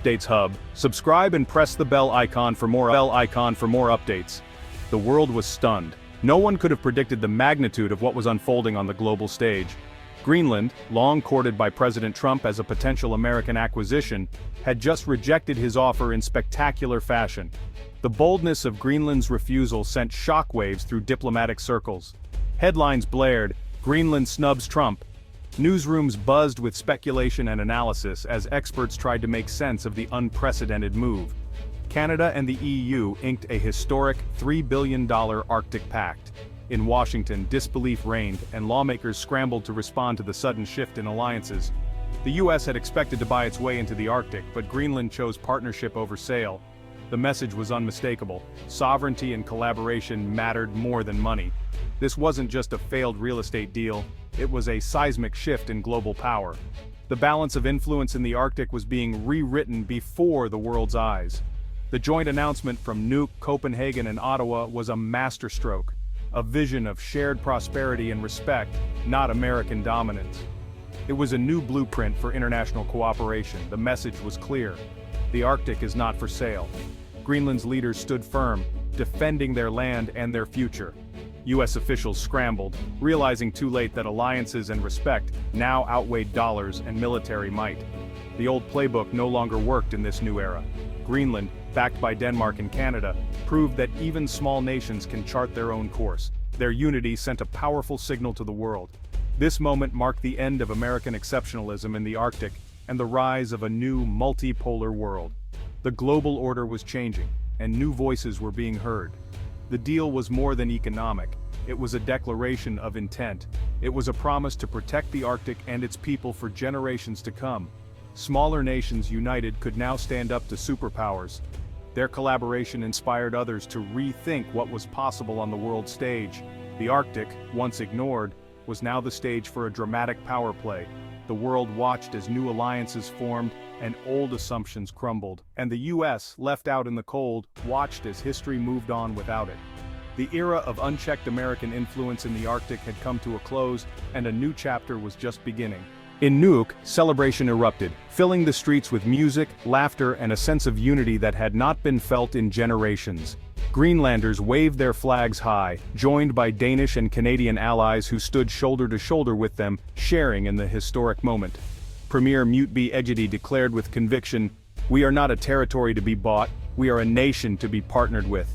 Updates Hub. Subscribe and press the bell icon for more updates. The world was stunned. No one could have predicted the magnitude of what was unfolding on the global stage. Greenland, long courted by President Trump as a potential American acquisition, had just rejected his offer in spectacular fashion. The boldness of Greenland's refusal sent shockwaves through diplomatic circles. Headlines blared, "Greenland snubs Trump." Newsrooms buzzed with speculation and analysis as experts tried to make sense of the unprecedented move. Canada and the EU inked a historic $3 billion Arctic pact. In Washington, disbelief reigned, and lawmakers scrambled to respond to the sudden shift in alliances. The US had expected to buy its way into the Arctic, but Greenland chose partnership over sale. The message was unmistakable: sovereignty and collaboration mattered more than money. This wasn't just a failed real estate deal, it was a seismic shift in global power. The balance of influence in the Arctic was being rewritten before the world's eyes. The joint announcement from Nuuk, Copenhagen, and Ottawa was a masterstroke, a vision of shared prosperity and respect, not American dominance. It was a new blueprint for international cooperation. The message was clear: the Arctic is not for sale. Greenland's leaders stood firm, defending their land and their future. US officials scrambled, realizing too late that alliances and respect now outweighed dollars and military might. The old playbook no longer worked in this new era. Greenland, backed by Denmark and Canada, proved that even small nations can chart their own course. Their unity sent a powerful signal to the world. This moment marked the end of American exceptionalism in the Arctic and the rise of a new multipolar world. The global order was changing, and new voices were being heard. The deal was more than economic. It was a declaration of intent. It was a promise to protect the Arctic and its people for generations to come. Smaller nations united could now stand up to superpowers. Their collaboration inspired others to rethink what was possible on the world stage. The Arctic, once ignored, was now the stage for a dramatic power play. The world watched as new alliances formed and old assumptions crumbled, and the US, left out in the cold, watched as history moved on without it. The era of unchecked American influence in the Arctic had come to a close, and a new chapter was just beginning. In Nuuk, celebration erupted, filling the streets with music, laughter, and a sense of unity that had not been felt in generations. Greenlanders waved their flags high, joined by Danish and Canadian allies who stood shoulder to shoulder with them, sharing in the historic moment. Premier Mutby Ejedi declared with conviction, "We are not a territory to be bought, we are a nation to be partnered with."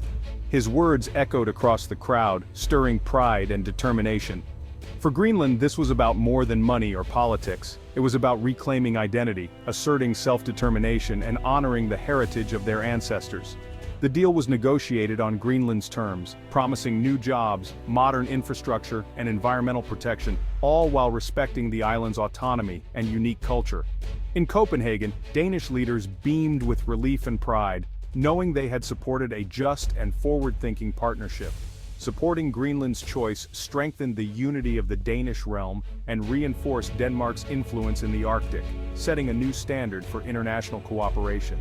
His words echoed across the crowd, stirring pride and determination. For Greenland, this was about more than money or politics. It was about reclaiming identity, asserting self-determination, and honoring the heritage of their ancestors. The deal was negotiated on Greenland's terms, promising new jobs, modern infrastructure, and environmental protection, all while respecting the island's autonomy and unique culture. In Copenhagen, Danish leaders beamed with relief and pride, knowing they had supported a just and forward-thinking partnership. Supporting Greenland's choice strengthened the unity of the Danish realm and reinforced Denmark's influence in the Arctic, setting a new standard for international cooperation.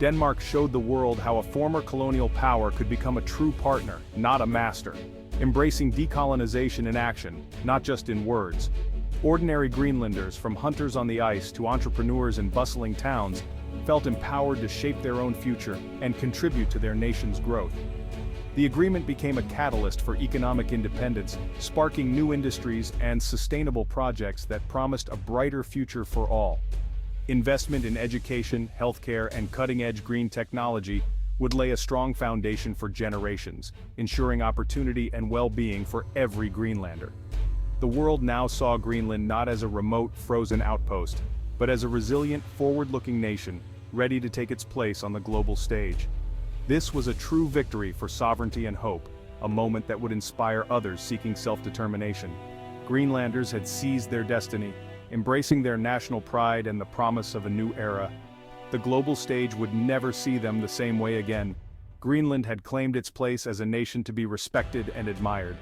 Denmark showed the world how a former colonial power could become a true partner, not a master, embracing decolonization in action, not just in words. Ordinary Greenlanders, from hunters on the ice to entrepreneurs in bustling towns, felt empowered to shape their own future and contribute to their nation's growth. The agreement became a catalyst for economic independence, sparking new industries and sustainable projects that promised a brighter future for all. Investment in education, healthcare, and cutting-edge green technology would lay a strong foundation for generations, ensuring opportunity and well-being for every Greenlander. The world now saw Greenland not as a remote, frozen outpost, but as a resilient, forward-looking nation, ready to take its place on the global stage. This was a true victory for sovereignty and hope, a moment that would inspire others seeking self-determination. Greenlanders had seized their destiny, embracing their national pride and the promise of a new era. The global stage would never see them the same way again. Greenland had claimed its place as a nation to be respected and admired.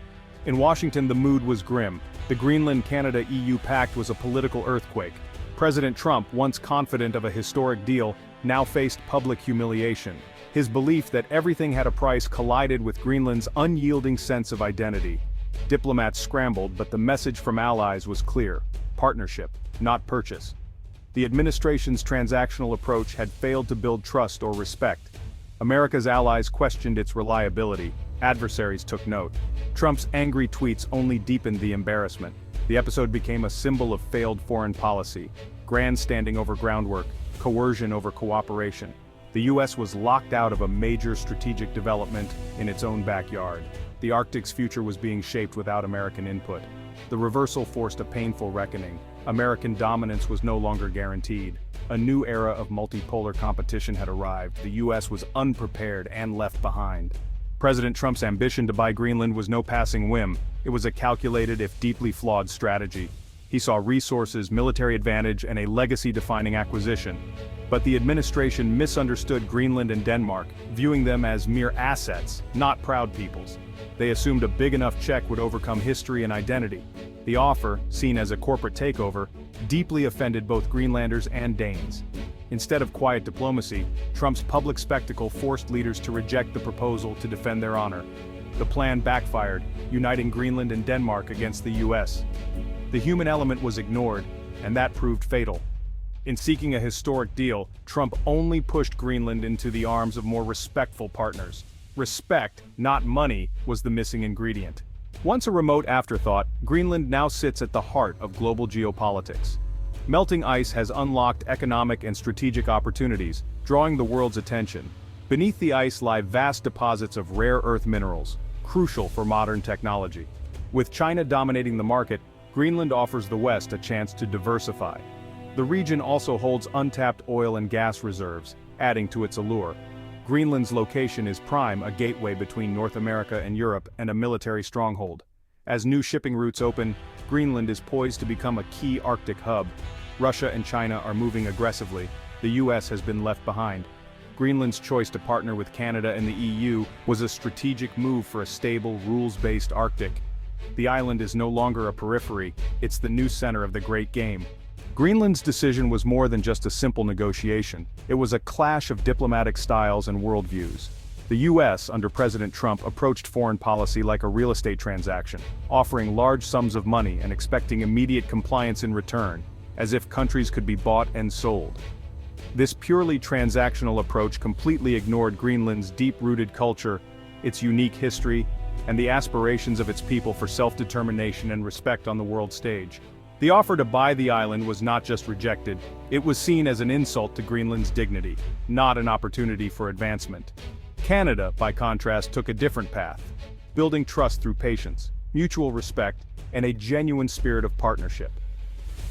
In Washington, the mood was grim. The Greenland-Canada-EU pact was a political earthquake. President Trump, once confident of a historic deal, now faced public humiliation. His belief that everything had a price collided with Greenland's unyielding sense of identity. Diplomats scrambled, but the message from allies was clear: partnership, not purchase. The administration's transactional approach had failed to build trust or respect. America's allies questioned its reliability. Adversaries took note. Trump's angry tweets only deepened the embarrassment. The episode became a symbol of failed foreign policy, grandstanding over groundwork, coercion over cooperation. The US was locked out of a major strategic development in its own backyard. The Arctic's future was being shaped without American input. The reversal forced a painful reckoning. American dominance was no longer guaranteed. A new era of multipolar competition had arrived. The US was unprepared and left behind. President Trump's ambition to buy Greenland was no passing whim. It was a calculated, if deeply flawed, strategy. He saw resources, military advantage, and a legacy-defining acquisition. But the administration misunderstood Greenland and Denmark, viewing them as mere assets, not proud peoples. They assumed a big enough check would overcome history and identity. The offer, seen as a corporate takeover, deeply offended both Greenlanders and Danes. Instead of quiet diplomacy, Trump's public spectacle forced leaders to reject the proposal to defend their honor. The plan backfired, uniting Greenland and Denmark against the US. The human element was ignored, and that proved fatal. In seeking a historic deal, Trump only pushed Greenland into the arms of more respectful partners. Respect, not money, was the missing ingredient. Once a remote afterthought, Greenland now sits at the heart of global geopolitics. Melting ice has unlocked economic and strategic opportunities, drawing the world's attention. Beneath the ice lie vast deposits of rare earth minerals, crucial for modern technology. With China dominating the market, Greenland offers the West a chance to diversify. The region also holds untapped oil and gas reserves, adding to its allure. Greenland's location is prime, a gateway between North America and Europe, and a military stronghold. As new shipping routes open, Greenland is poised to become a key Arctic hub. Russia and China are moving aggressively. The US has been left behind. Greenland's choice to partner with Canada and the EU was a strategic move for a stable, rules-based Arctic. The island is no longer a periphery, it's the new center of the Great Game. Greenland's decision was more than just a simple negotiation. It was a clash of diplomatic styles and worldviews. The US, under President Trump, approached foreign policy like a real estate transaction, offering large sums of money and expecting immediate compliance in return, as if countries could be bought and sold. This purely transactional approach completely ignored Greenland's deep-rooted culture, its unique history, and the aspirations of its people for self-determination and respect on the world stage. The offer to buy the island was not just rejected, it was seen as an insult to Greenland's dignity, not an opportunity for advancement. Canada, by contrast, took a different path, building trust through patience, mutual respect, and a genuine spirit of partnership.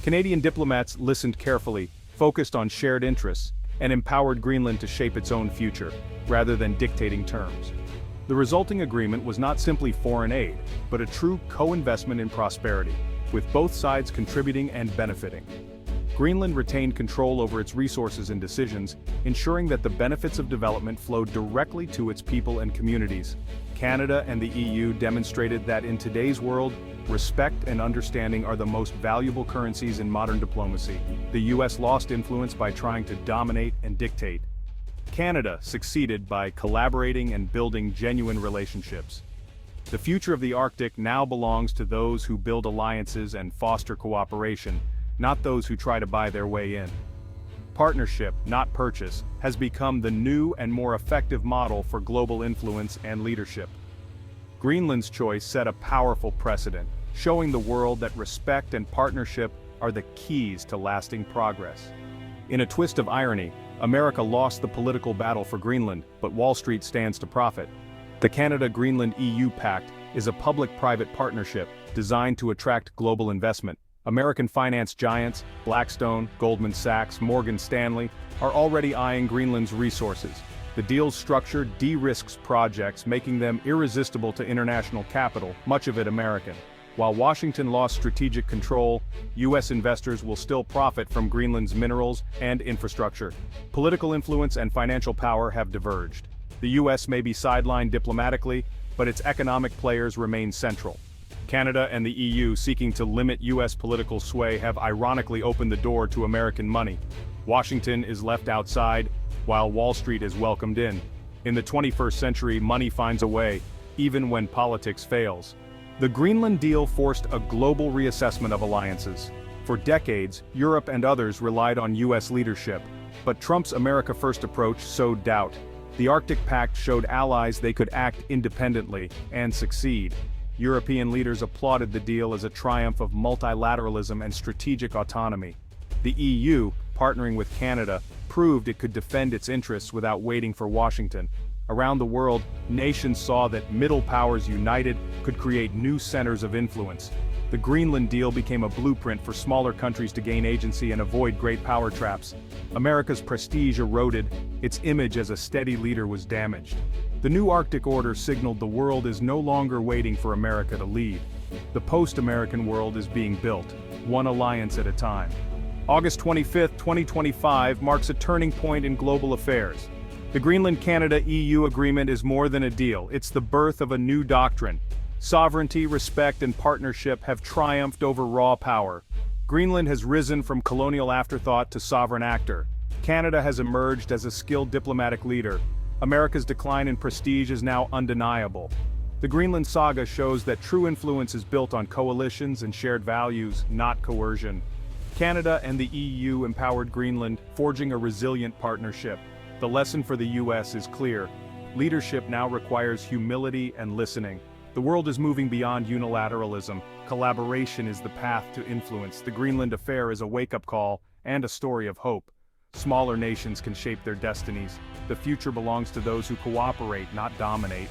Canadian diplomats listened carefully, focused on shared interests, and empowered Greenland to shape its own future, rather than dictating terms. The resulting agreement was not simply foreign aid, but a true co-investment in prosperity, with both sides contributing and benefiting. Greenland retained control over its resources and decisions, ensuring that the benefits of development flowed directly to its people and communities. Canada and the EU demonstrated that in today's world, respect and understanding are the most valuable currencies in modern diplomacy. The US lost influence by trying to dominate and dictate. Canada succeeded by collaborating and building genuine relationships. The future of the Arctic now belongs to those who build alliances and foster cooperation, not those who try to buy their way in. Partnership, not purchase, has become the new and more effective model for global influence and leadership. Greenland's choice set a powerful precedent, showing the world that respect and partnership are the keys to lasting progress. In a twist of irony, America lost the political battle for Greenland, but Wall Street stands to profit. The Canada-Greenland-EU Pact is a public-private partnership designed to attract global investment. American finance giants, Blackstone, Goldman Sachs, Morgan Stanley, are already eyeing Greenland's resources. The deal's structure de-risks projects, making them irresistible to international capital, much of it American. While Washington lost strategic control, US investors will still profit from Greenland's minerals and infrastructure. Political influence and financial power have diverged. The US may be sidelined diplomatically, but its economic players remain central. Canada and the EU, seeking to limit US political sway, have ironically opened the door to American money. Washington is left outside, while Wall Street is welcomed in. In the 21st century, money finds a way, even when politics fails. The Greenland deal forced a global reassessment of alliances. For decades, Europe and others relied on US leadership, but Trump's America First approach sowed doubt. The Arctic Pact showed allies they could act independently and succeed. European leaders applauded the deal as a triumph of multilateralism and strategic autonomy. The EU, partnering with Canada, proved it could defend its interests without waiting for Washington. Around the world, nations saw that middle powers united could create new centers of influence. The Greenland deal became a blueprint for smaller countries to gain agency and avoid great power traps. America's prestige eroded, its image as a steady leader was damaged. The new Arctic Order signaled the world is no longer waiting for America to lead. The post-American world is being built, one alliance at a time. August 25, 2025 marks a turning point in global affairs. The Greenland-Canada-EU agreement is more than a deal, it's the birth of a new doctrine. Sovereignty, respect, and partnership have triumphed over raw power. Greenland has risen from colonial afterthought to sovereign actor. Canada has emerged as a skilled diplomatic leader. America's decline in prestige is now undeniable. The Greenland saga shows that true influence is built on coalitions and shared values, not coercion. Canada and the EU empowered Greenland, forging a resilient partnership. The lesson for the US is clear. Leadership now requires humility and listening. The world is moving beyond unilateralism. Collaboration is the path to influence. The Greenland affair is a wake-up call and a story of hope. Smaller nations can shape their destinies. The future belongs to those who cooperate, not dominate.